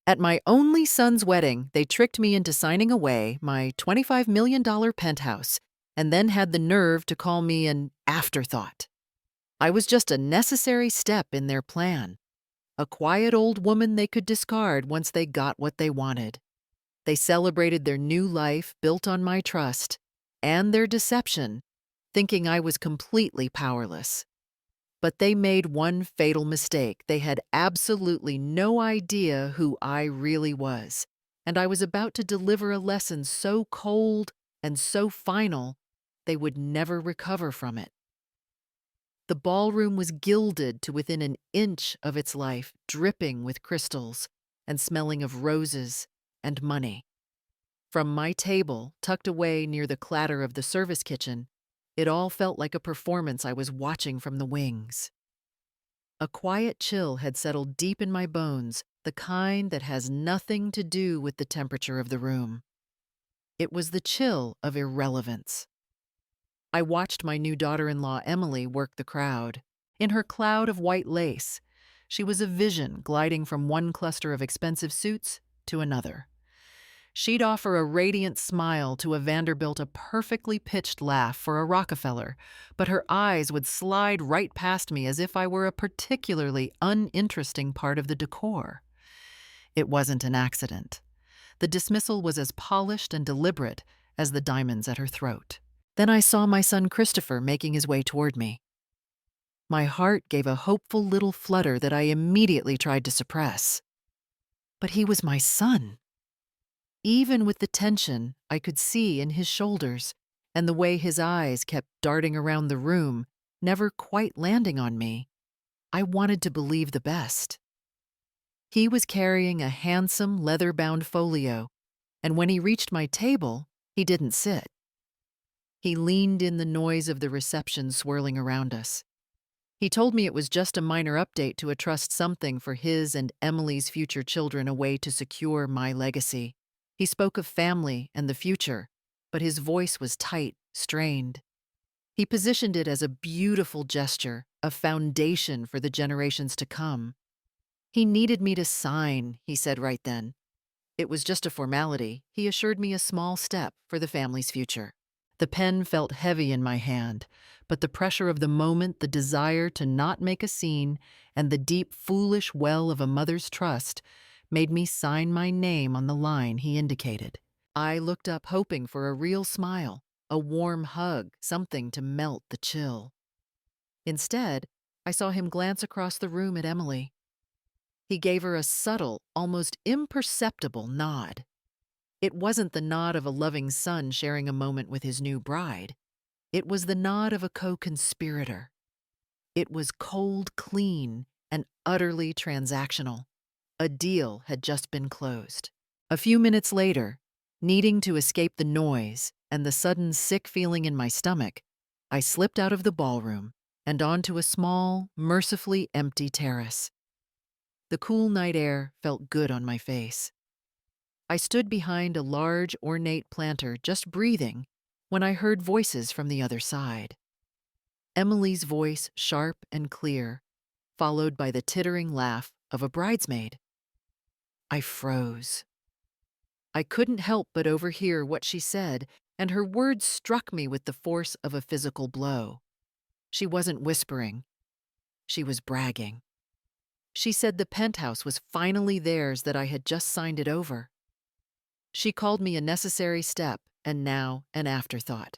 At my only son's wedding, they tricked me into signing away my $25 million penthouse and then had the nerve to call me an afterthought. I was just a necessary step in their plan, a quiet old woman they could discard once they got what they wanted. They celebrated their new life built on my trust and their deception, thinking I was completely powerless. But they made one fatal mistake. They had absolutely no idea who I really was, and I was about to deliver a lesson so cold and so final they would never recover from it. The ballroom was gilded to within an inch of its life, dripping with crystals and smelling of roses and money. From my table, tucked away near the clatter of the service kitchen, it all felt like a performance I was watching from the wings. A quiet chill had settled deep in my bones, the kind that has nothing to do with the temperature of the room. It was the chill of irrelevance. I watched my new daughter-in-law, Emily, work the crowd. In her cloud of white lace, she was a vision gliding from one cluster of expensive suits to another. She'd offer a radiant smile to a Vanderbilt, a perfectly pitched laugh for a Rockefeller, but her eyes would slide right past me as if I were a particularly uninteresting part of the decor. It wasn't an accident. The dismissal was as polished and deliberate as the diamonds at her throat. Then I saw my son Christopher making his way toward me. My heart gave a hopeful little flutter that I immediately tried to suppress. But he was my son. Even with the tension I could see in his shoulders and the way his eyes kept darting around the room, never quite landing on me, I wanted to believe the best. He was carrying a handsome leather-bound folio, and when he reached my table, he didn't sit. He leaned in the noise of the reception swirling around us. He told me it was just a minor update to a trust something for his and Emily's future children, a way to secure my legacy. He spoke of family and the future, but his voice was tight, strained. He positioned it as a beautiful gesture, a foundation for the generations to come. He needed me to sign, he said right then. It was just a formality, he assured me, a small step for the family's future. The pen felt heavy in my hand, but the pressure of the moment, the desire to not make a scene, and the deep, foolish well of a mother's trust made me sign my name on the line he indicated. I looked up hoping for a real smile, a warm hug, something to melt the chill. Instead, I saw him glance across the room at Emily. He gave her a subtle, almost imperceptible nod. It wasn't the nod of a loving son sharing a moment with his new bride. It was the nod of a co-conspirator. It was cold, clean, and utterly transactional. A deal had just been closed. A few minutes later, needing to escape the noise and the sudden sick feeling in my stomach, I slipped out of the ballroom and onto a small, mercifully empty terrace. The cool night air felt good on my face. I stood behind a large, ornate planter, just breathing, when I heard voices from the other side. Emily's voice, sharp and clear, followed by the tittering laugh of a bridesmaid. I froze. I couldn't help but overhear what she said, and her words struck me with the force of a physical blow. She wasn't whispering. She was bragging. She said the penthouse was finally theirs, that I had just signed it over. She called me a necessary step and now an afterthought.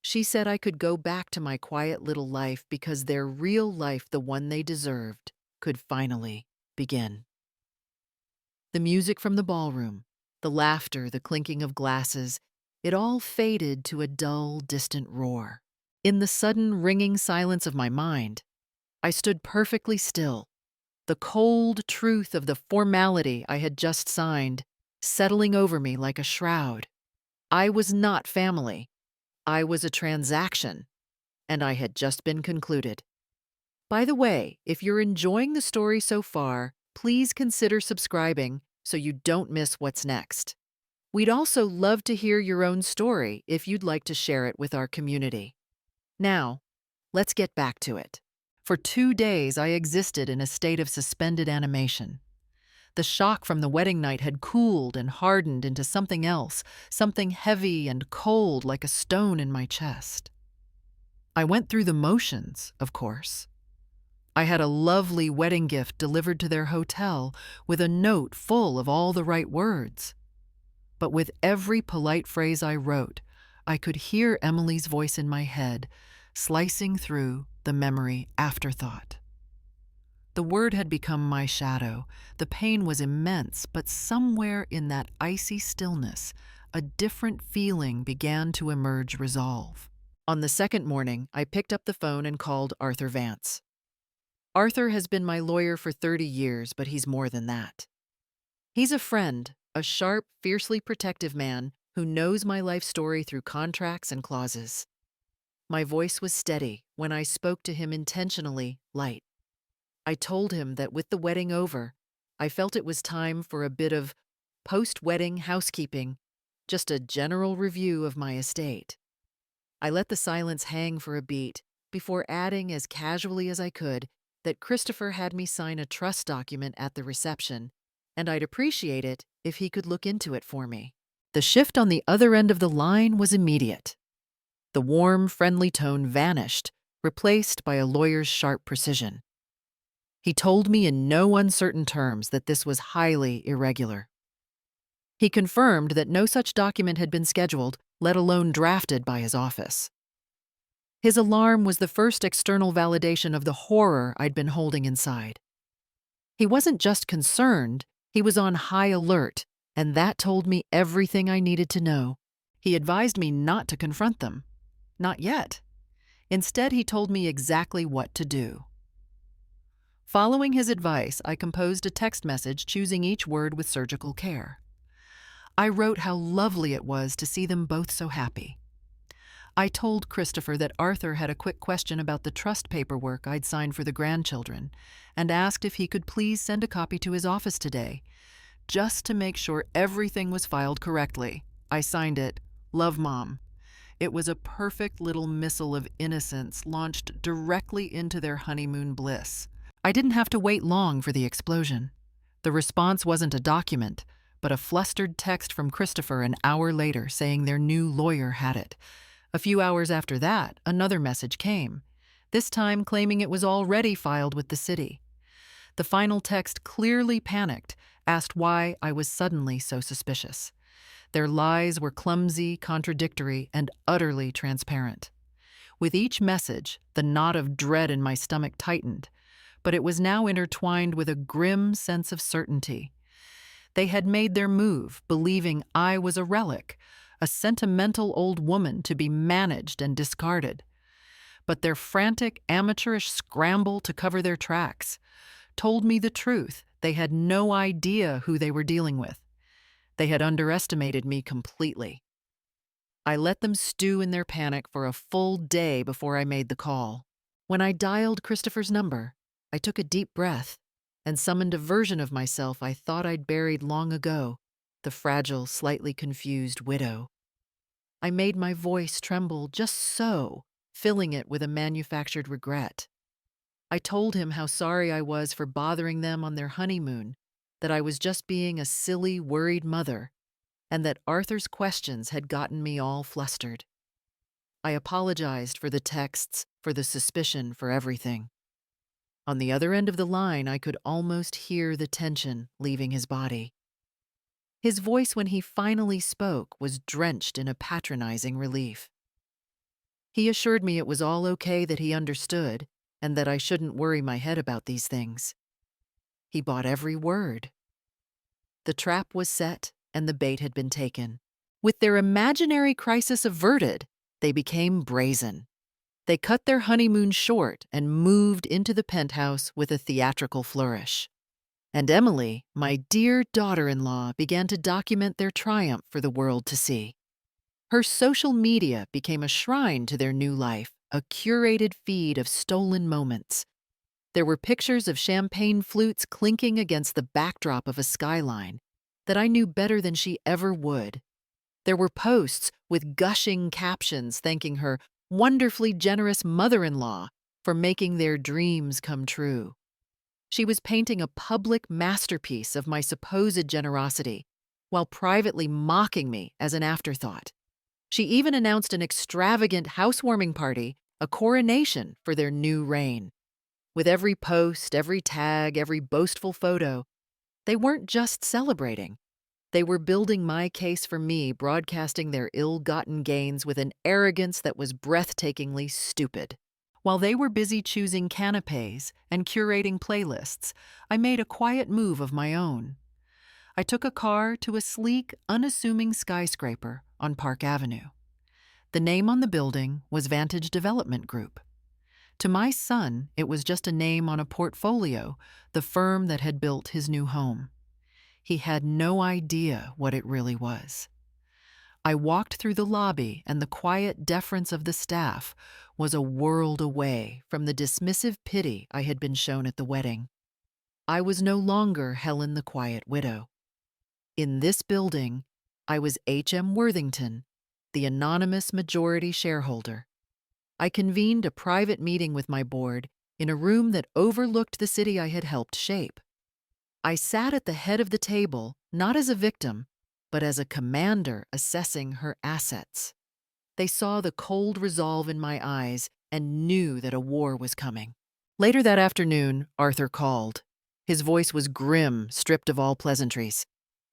She said I could go back to my quiet little life because their real life, the one they deserved, could finally begin. The music from the ballroom, the laughter, the clinking of glasses, it all faded to a dull, distant roar. In the sudden, ringing silence of my mind, I stood perfectly still, the cold truth of the formality I had just signed settling over me like a shroud. I was not family. I was a transaction, and I had just been concluded. By the way, if you're enjoying the story so far, please consider subscribing so you don't miss what's next. We'd also love to hear your own story if you'd like to share it with our community. Now, let's get back to it. For 2 days, I existed in a state of suspended animation. The shock from the wedding night had cooled and hardened into something else, something heavy and cold like a stone in my chest. I went through the motions, of course. I had a lovely wedding gift delivered to their hotel with a note full of all the right words. But with every polite phrase I wrote, I could hear Emily's voice in my head, slicing through the memory afterthought. The word had become my shadow. The pain was immense, but somewhere in that icy stillness, a different feeling began to emerge resolve. On the second morning, I picked up the phone and called Arthur Vance. Arthur has been my lawyer for 30 years, but he's more than that. He's a friend, a sharp, fiercely protective man who knows my life story through contracts and clauses. My voice was steady when I spoke to him, intentionally light. I told him that with the wedding over, I felt it was time for a bit of post-wedding housekeeping, just a general review of my estate. I let the silence hang for a beat before adding as casually as I could that Christopher had me sign a trust document at the reception, and I'd appreciate it if he could look into it for me. The shift on the other end of the line was immediate. The warm, friendly tone vanished, replaced by a lawyer's sharp precision. He told me in no uncertain terms that this was highly irregular. He confirmed that no such document had been scheduled, let alone drafted by his office. His alarm was the first external validation of the horror I'd been holding inside. He wasn't just concerned, he was on high alert, and that told me everything I needed to know. He advised me not to confront them. Not yet. Instead, he told me exactly what to do. Following his advice, I composed a text message, choosing each word with surgical care. I wrote how lovely it was to see them both so happy. I told Christopher that Arthur had a quick question about the trust paperwork I'd signed for the grandchildren, and asked if he could please send a copy to his office today, just to make sure everything was filed correctly. I signed it, Love, Mom. It was a perfect little missile of innocence launched directly into their honeymoon bliss. I didn't have to wait long for the explosion. The response wasn't a document, but a flustered text from Christopher an hour later saying their new lawyer had it. A few hours after that, another message came, this time claiming it was already filed with the city. The final text clearly panicked, asked why I was suddenly so suspicious. Their lies were clumsy, contradictory, and utterly transparent. With each message, the knot of dread in my stomach tightened, but it was now intertwined with a grim sense of certainty. They had made their move, believing I was a relic, a sentimental old woman to be managed and discarded. But their frantic, amateurish scramble to cover their tracks told me the truth. They had no idea who they were dealing with. They had underestimated me completely. I let them stew in their panic for a full day before I made the call. When I dialed Christopher's number, I took a deep breath and summoned a version of myself I thought I'd buried long ago, the fragile, slightly confused widow. I made my voice tremble just so, filling it with a manufactured regret. I told him how sorry I was for bothering them on their honeymoon, that I was just being a silly, worried mother, and that Arthur's questions had gotten me all flustered. I apologized for the texts, for the suspicion, for everything. On the other end of the line, I could almost hear the tension leaving his body. His voice, when he finally spoke, was drenched in a patronizing relief. He assured me it was all okay, that he understood, and that I shouldn't worry my head about these things. He bought every word. The trap was set, and the bait had been taken. With their imaginary crisis averted, they became brazen. They cut their honeymoon short and moved into the penthouse with a theatrical flourish. And Emily, my dear daughter-in-law, began to document their triumph for the world to see. Her social media became a shrine to their new life, a curated feed of stolen moments. There were pictures of champagne flutes clinking against the backdrop of a skyline that I knew better than she ever would. There were posts with gushing captions thanking her wonderfully generous mother-in-law for making their dreams come true. She was painting a public masterpiece of my supposed generosity, while privately mocking me as an afterthought. She even announced an extravagant housewarming party, a coronation for their new reign. With every post, every tag, every boastful photo, they weren't just celebrating. They were building my case for me, broadcasting their ill-gotten gains with an arrogance that was breathtakingly stupid. While they were busy choosing canapés and curating playlists, I made a quiet move of my own. I took a car to a sleek, unassuming skyscraper on Park Avenue. The name on the building was Vantage Development Group. To my son, it was just a name on a portfolio, the firm that had built his new home. He had no idea what it really was. I walked through the lobby, and the quiet deference of the staff was a world away from the dismissive pity I had been shown at the wedding. I was no longer Helen the Quiet Widow. In this building, I was H.M. Worthington, the anonymous majority shareholder. I convened a private meeting with my board in a room that overlooked the city I had helped shape. I sat at the head of the table, not as a victim, but as a commander assessing her assets. They saw the cold resolve in my eyes and knew that a war was coming. Later that afternoon, Arthur called. His voice was grim, stripped of all pleasantries.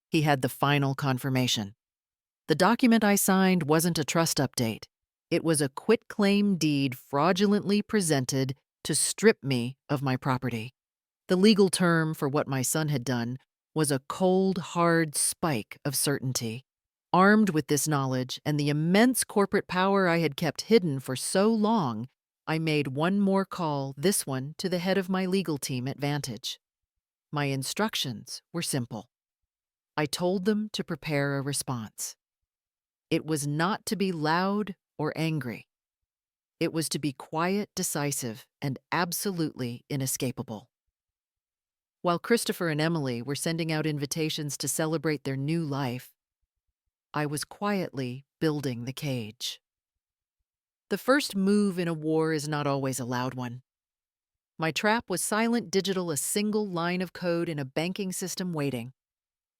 He had the final confirmation. The document I signed wasn't a trust update. It was a quitclaim deed fraudulently presented to strip me of my property. The legal term for what my son had done was a cold, hard spike of certainty. Armed with this knowledge and the immense corporate power I had kept hidden for so long, I made one more call, this one to the head of my legal team at Vantage. My instructions were simple. I told them to prepare a response. It was not to be loud or angry. It was to be quiet, decisive, and absolutely inescapable. While Christopher and Emily were sending out invitations to celebrate their new life, I was quietly building the cage. The first move in a war is not always a loud one. My trap was silent digital, a single line of code in a banking system waiting.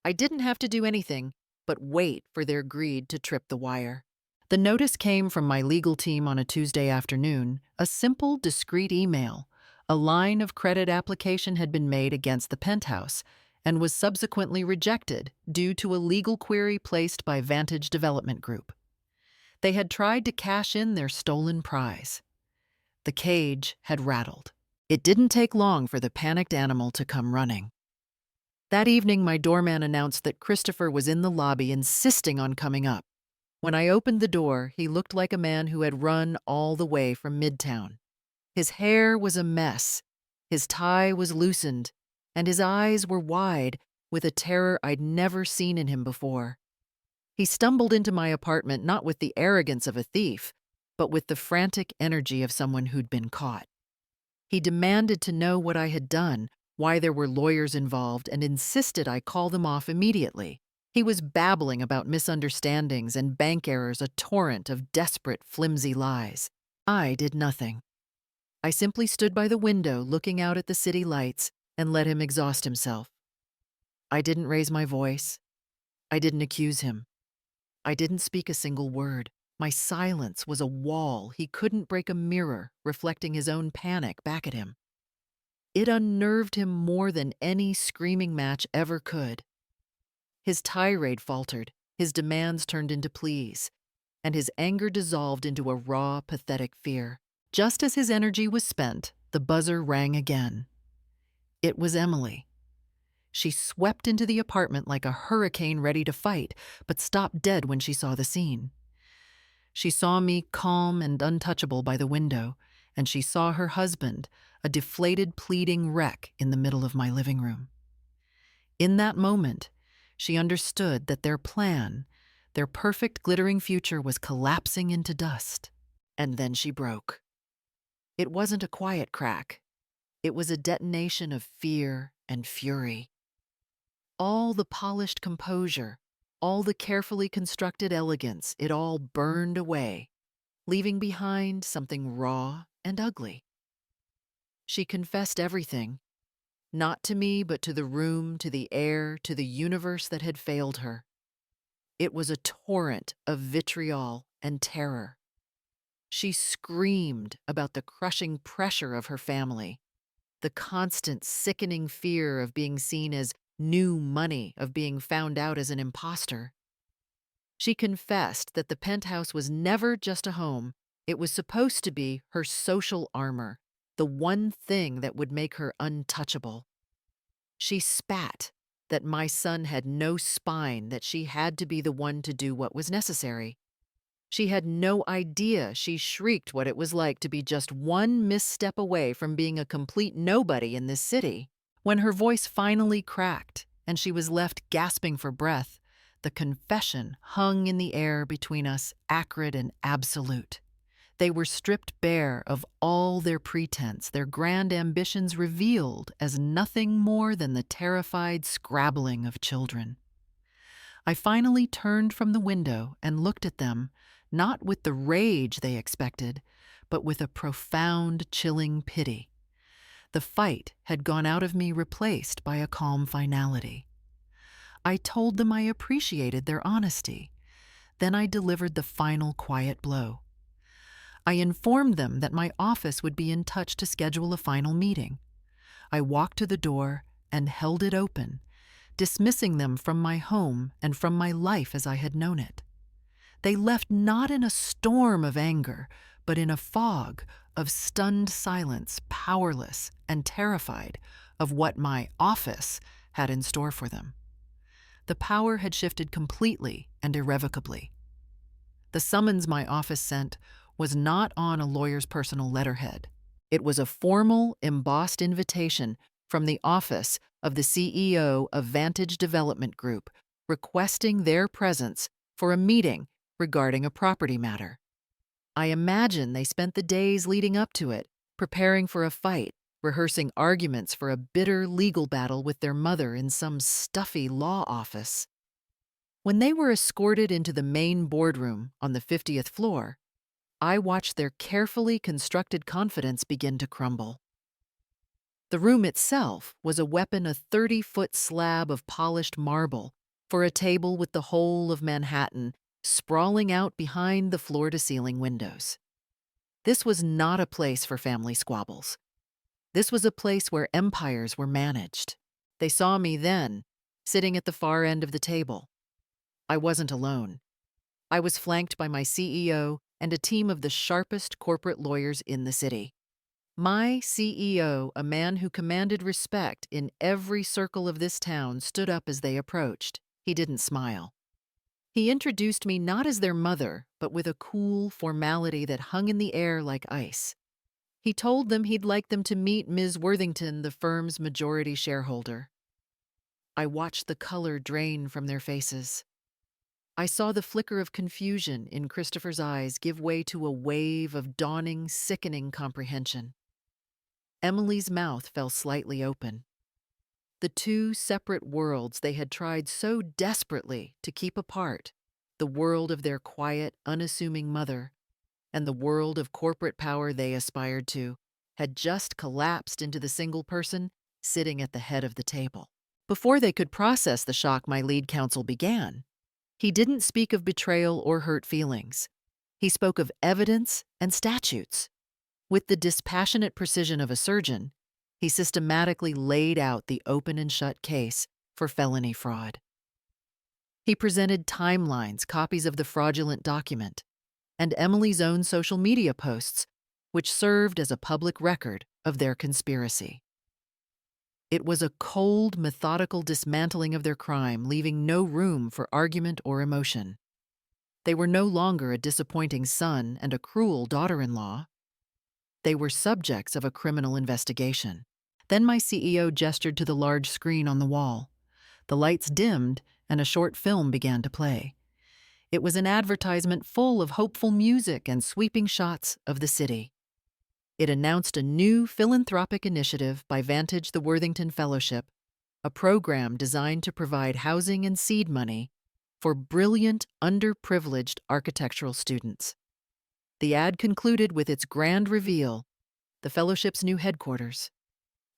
I didn't have to do anything but wait for their greed to trip the wire. The notice came from my legal team on a Tuesday afternoon, a simple, discreet email. A line of credit application had been made against the penthouse and was subsequently rejected due to a legal query placed by Vantage Development Group. They had tried to cash in their stolen prize. The cage had rattled. It didn't take long for the panicked animal to come running. That evening, my doorman announced that Christopher was in the lobby, insisting on coming up. When I opened the door, he looked like a man who had run all the way from Midtown. His hair was a mess, his tie was loosened, and his eyes were wide with a terror I'd never seen in him before. He stumbled into my apartment not with the arrogance of a thief, but with the frantic energy of someone who'd been caught. He demanded to know what I had done, why there were lawyers involved, and insisted I call them off immediately. He was babbling about misunderstandings and bank errors, a torrent of desperate, flimsy lies. I did nothing. I simply stood by the window looking out at the city lights and let him exhaust himself. I didn't raise my voice. I didn't accuse him. I didn't speak a single word. My silence was a wall. He couldn't break, a mirror reflecting his own panic back at him. It unnerved him more than any screaming match ever could. His tirade faltered, his demands turned into pleas, and his anger dissolved into a raw, pathetic fear. Just as his energy was spent, the buzzer rang again. It was Emily. She swept into the apartment like a hurricane ready to fight, but stopped dead when she saw the scene. She saw me calm and untouchable by the window, and she saw her husband, a deflated, pleading wreck in the middle of my living room. In that moment, she understood that their plan, their perfect, glittering future, was collapsing into dust. And then she broke. It wasn't a quiet crack. It was a detonation of fear and fury. All the polished composure, all the carefully constructed elegance, it all burned away, leaving behind something raw and ugly. She confessed everything. Not to me, but to the room, to the air, to the universe that had failed her. It was a torrent of vitriol and terror. She screamed about the crushing pressure of her family, the constant sickening fear of being seen as new money, of being found out as an imposter. She confessed that the penthouse was never just a home, it was supposed to be her social armor, the one thing that would make her untouchable. She spat that my son had no spine, that she had to be the one to do what was necessary. She had no idea, she shrieked, what it was like to be just one misstep away from being a complete nobody in this city. When her voice finally cracked and she was left gasping for breath, the confession hung in the air between us, acrid and absolute. They were stripped bare of all their pretense, their grand ambitions revealed as nothing more than the terrified scrabbling of children. I finally turned from the window and looked at them, not with the rage they expected, but with a profound, chilling pity. The fight had gone out of me, replaced by a calm finality. I told them I appreciated their honesty. Then I delivered the final quiet blow. I informed them that my office would be in touch to schedule a final meeting. I walked to the door and held it open, dismissing them from my home and from my life as I had known it. They left not in a storm of anger, but in a fog of stunned silence, powerless and terrified of what my office had in store for them. The power had shifted completely and irrevocably. The summons my office sent was not on a lawyer's personal letterhead. It was a formal, embossed invitation from the office of the CEO of Vantage Development Group, requesting their presence for a meeting regarding a property matter. I imagine they spent the days leading up to it, preparing for a fight, rehearsing arguments for a bitter legal battle with their mother in some stuffy law office. When they were escorted into the main boardroom on the 50th floor, I watched their carefully constructed confidence begin to crumble. The room itself was a weapon, a 30-foot slab of polished marble for a table with the whole of Manhattan sprawling out behind the floor-to-ceiling windows. This was not a place for family squabbles. This was a place where empires were managed. They saw me then, sitting at the far end of the table. I wasn't alone. I was flanked by my CEO and a team of the sharpest corporate lawyers in the city. My CEO, a man who commanded respect in every circle of this town, stood up as they approached. He didn't smile. He introduced me not as their mother, but with a cool formality that hung in the air like ice. He told them he'd like them to meet Ms. Worthington, the firm's majority shareholder. I watched the color drain from their faces. I saw the flicker of confusion in Christopher's eyes give way to a wave of dawning, sickening comprehension. Emily's mouth fell slightly open. The two separate worlds they had tried so desperately to keep apart, the world of their quiet, unassuming mother and the world of corporate power they aspired to, had just collapsed into the single person sitting at the head of the table. Before they could process the shock, my lead counsel began. He didn't speak of betrayal or hurt feelings. He spoke of evidence and statutes. With the dispassionate precision of a surgeon, he systematically laid out the open and shut case for felony fraud. He presented timelines, copies of the fraudulent document, and Emily's own social media posts, which served as a public record of their conspiracy. It was a cold, methodical dismantling of their crime, leaving no room for argument or emotion. They were no longer a disappointing son and a cruel daughter-in-law. They were subjects of a criminal investigation. Then my CEO gestured to the large screen on the wall. The lights dimmed and a short film began to play. It was an advertisement full of hopeful music and sweeping shots of the city. It announced a new philanthropic initiative by Vantage the Worthington Fellowship, a program designed to provide housing and seed money for brilliant, underprivileged architectural students. The ad concluded with its grand reveal, the fellowship's new headquarters.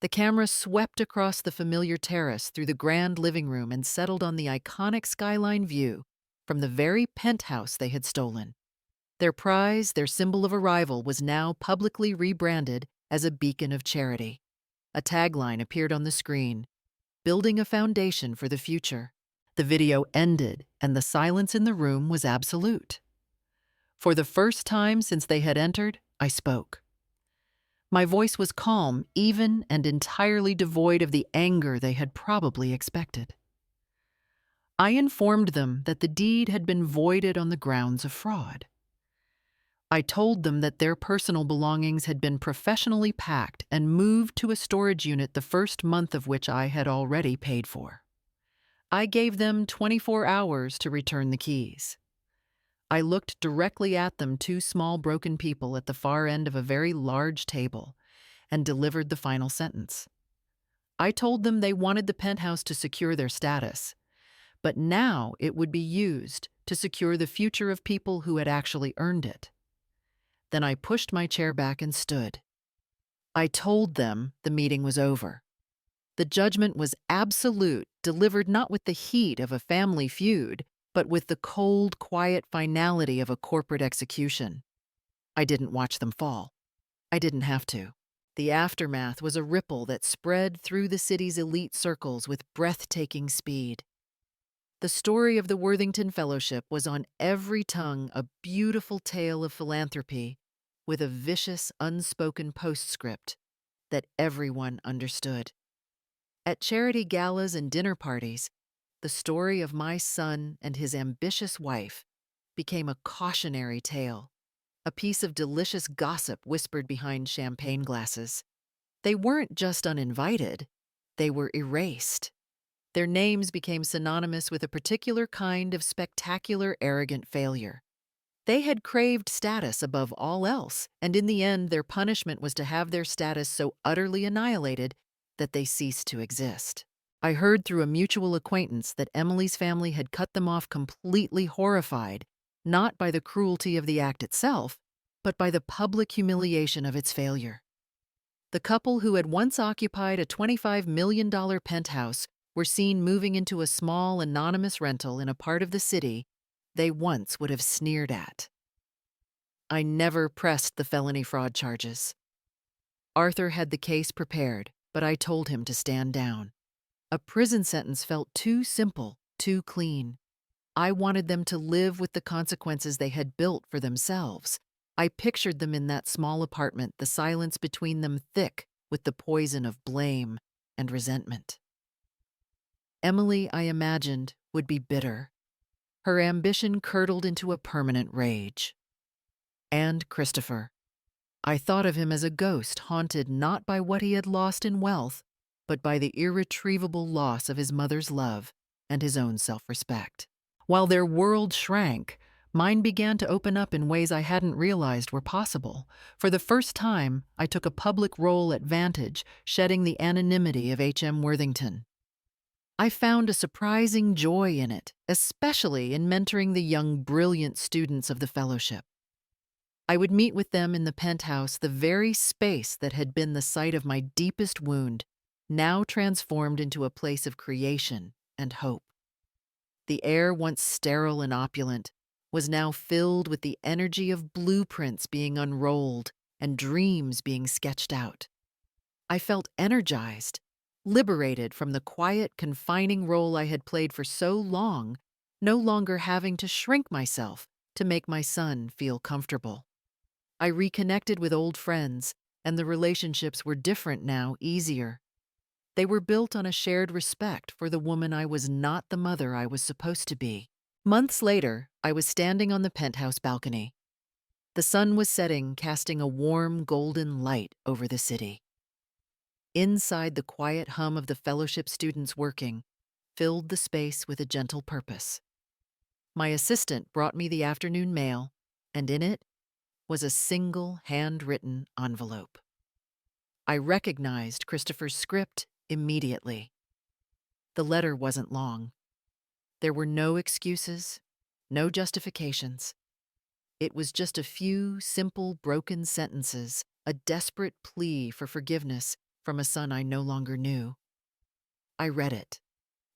The camera swept across the familiar terrace through the grand living room and settled on the iconic skyline view from the very penthouse they had stolen. Their prize, their symbol of arrival, was now publicly rebranded as a beacon of charity. A tagline appeared on the screen, "Building a foundation for the future." The video ended, and the silence in the room was absolute. For the first time since they had entered, I spoke. My voice was calm, even, and entirely devoid of the anger they had probably expected. I informed them that the deed had been voided on the grounds of fraud. I told them that their personal belongings had been professionally packed and moved to a storage unit the first month of which I had already paid for. I gave them 24 hours to return the keys. I looked directly at them, two small broken people at the far end of a very large table, and delivered the final sentence. I told them they wanted the penthouse to secure their status, but now it would be used to secure the future of people who had actually earned it. Then I pushed my chair back and stood. I told them the meeting was over. The judgment was absolute, delivered not with the heat of a family feud, but with the cold, quiet finality of a corporate execution. I didn't watch them fall. I didn't have to. The aftermath was a ripple that spread through the city's elite circles with breathtaking speed. The story of the Worthington Fellowship was on every tongue, a beautiful tale of philanthropy with a vicious, unspoken postscript that everyone understood. At charity galas and dinner parties, the story of my son and his ambitious wife became a cautionary tale, a piece of delicious gossip whispered behind champagne glasses. They weren't just uninvited, they were erased. Their names became synonymous with a particular kind of spectacular, arrogant failure. They had craved status above all else, and in the end, their punishment was to have their status so utterly annihilated that they ceased to exist. I heard through a mutual acquaintance that Emily's family had cut them off, completely horrified, not by the cruelty of the act itself, but by the public humiliation of its failure. The couple who had once occupied a $25 million penthouse were seen moving into a small, anonymous rental in a part of the city they once would have sneered at. I never pressed the felony fraud charges. Arthur had the case prepared, but I told him to stand down. A prison sentence felt too simple, too clean. I wanted them to live with the consequences they had built for themselves. I pictured them in that small apartment, the silence between them thick with the poison of blame and resentment. Emily, I imagined, would be bitter. Her ambition curdled into a permanent rage. And Christopher. I thought of him as a ghost haunted not by what he had lost in wealth, but by the irretrievable loss of his mother's love and his own self-respect. While their world shrank, mine began to open up in ways I hadn't realized were possible. For the first time, I took a public role at Vantage, shedding the anonymity of H.M. Worthington. I found a surprising joy in it, especially in mentoring the young, brilliant students of the fellowship. I would meet with them in the penthouse, the very space that had been the site of my deepest wound, now transformed into a place of creation and hope. The air, once sterile and opulent, was now filled with the energy of blueprints being unrolled and dreams being sketched out. I felt energized, liberated from the quiet, confining role I had played for so long, no longer having to shrink myself to make my son feel comfortable. I reconnected with old friends, and the relationships were different now, easier. They were built on a shared respect for the woman I was not the mother I was supposed to be. Months later, I was standing on the penthouse balcony. The sun was setting, casting a warm, golden light over the city. Inside, the quiet hum of the fellowship students working filled the space with a gentle purpose. My assistant brought me the afternoon mail, and in it was a single handwritten envelope. I recognized Christopher's script immediately. The letter wasn't long. There were no excuses, no justifications. It was just a few simple, broken sentences, a desperate plea for forgiveness from a son I no longer knew. I read it,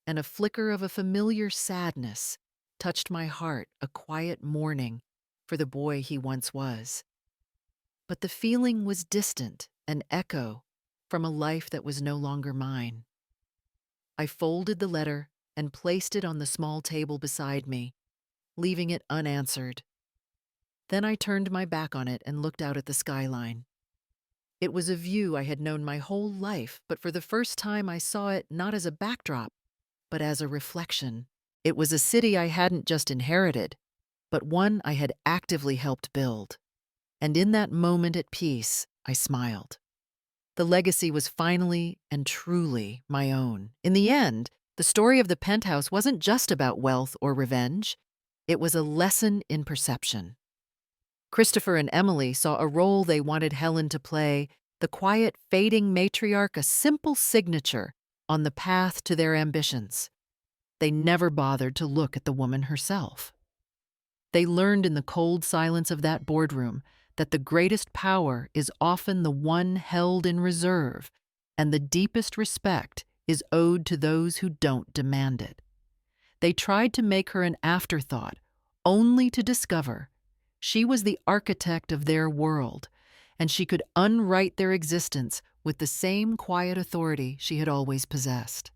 and a flicker of a familiar sadness touched my heart, a quiet mourning for the boy he once was. But the feeling was distant, an echo from a life that was no longer mine. I folded the letter and placed it on the small table beside me, leaving it unanswered. Then I turned my back on it and looked out at the skyline. It was a view I had known my whole life, but for the first time I saw it not as a backdrop, but as a reflection. It was a city I hadn't just inherited, but one I had actively helped build. And in that moment at peace, I smiled. The legacy was finally and truly my own. In the end, the story of the penthouse wasn't just about wealth or revenge. It was a lesson in perception. Christopher and Emily saw a role they wanted Helen to play, the quiet, fading matriarch, a simple signature on the path to their ambitions. They never bothered to look at the woman herself. They learned in the cold silence of that boardroom that the greatest power is often the one held in reserve, and the deepest respect is owed to those who don't demand it. They tried to make her an afterthought, only to discover she was the architect of their world, and she could unwrite their existence with the same quiet authority she had always possessed.